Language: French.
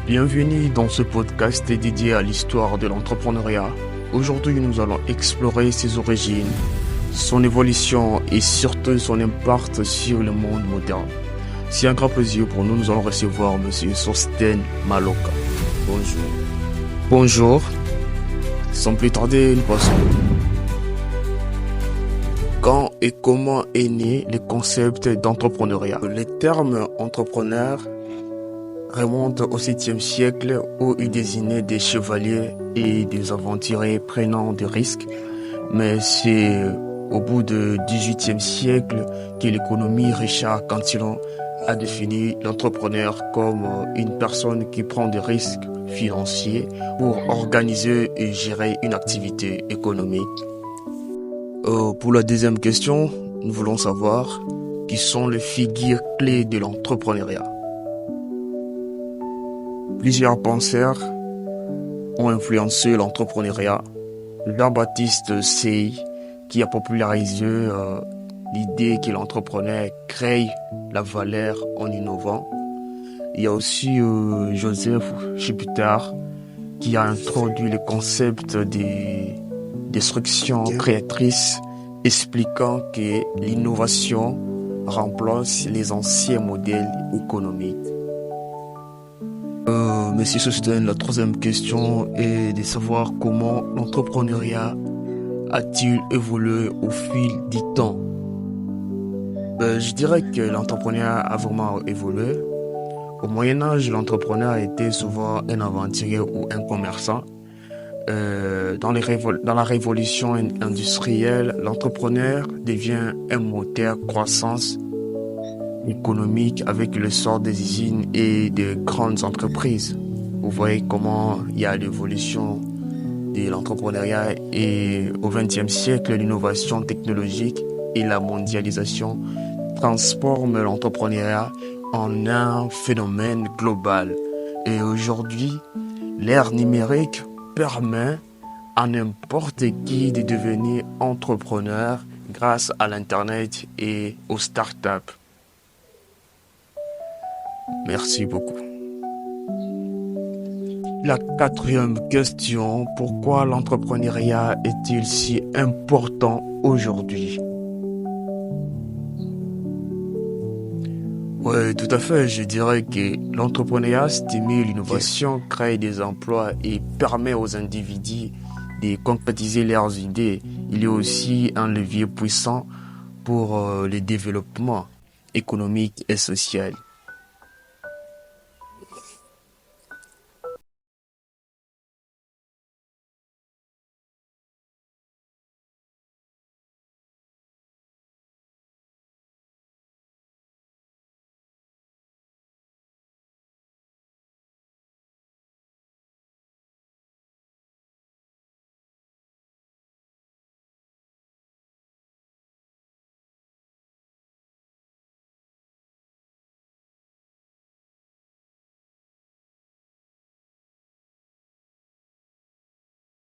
Bienvenue dans ce podcast dédié à l'histoire de l'entrepreneuriat. Aujourd'hui, nous allons explorer ses origines, son évolution et surtout son impact sur le monde moderne. C'est un grand plaisir pour nous. Nous allons recevoir Monsieur Sostène Maloka. Bonjour. Bonjour. Sans plus tarder, nous passons. Quand et comment est né le concept d'entrepreneuriat? Le terme entrepreneur remonte au 7e siècle où il désignait des chevaliers et des aventuriers prenant des risques. Mais c'est au bout du 18e siècle que l'économie Richard Cantillon a défini l'entrepreneur comme une personne qui prend des risques financiers pour organiser et gérer une activité économique. Pour la deuxième question, nous voulons savoir qui sont les figures clés de l'entrepreneuriat. Plusieurs penseurs ont influencé l'entrepreneuriat. Jean-Baptiste Say, qui a popularisé l'idée que l'entrepreneur crée la valeur en innovant. Il y a aussi Joseph Schumpeter, qui a introduit le concept de destruction créatrice, expliquant que l'innovation remplace les anciens modèles économiques. Monsieur Sostène, la troisième question est de savoir comment l'entrepreneuriat a-t-il évolué au fil du temps. Je dirais que l'entrepreneuriat a vraiment évolué. Au Moyen-Âge, l'entrepreneur était souvent un aventurier ou un commerçant. Dans la révolution industrielle, l'entrepreneur devient un moteur de croissance économique avec l'essor des usines et des grandes entreprises. Vous voyez comment il y a l'évolution de l'entrepreneuriat et au XXe siècle, l'innovation technologique et la mondialisation transforment l'entrepreneuriat en un phénomène global. Et aujourd'hui, l'ère numérique permet à n'importe qui de devenir entrepreneur grâce à l'Internet et aux startups. Merci beaucoup. La quatrième question, pourquoi l'entrepreneuriat est-il si important aujourd'hui? Oui, tout à fait. Je dirais que l'entrepreneuriat stimule l'innovation, crée des emplois et permet aux individus de concrétiser leurs idées. Il est aussi un levier puissant pour le développement économique et social.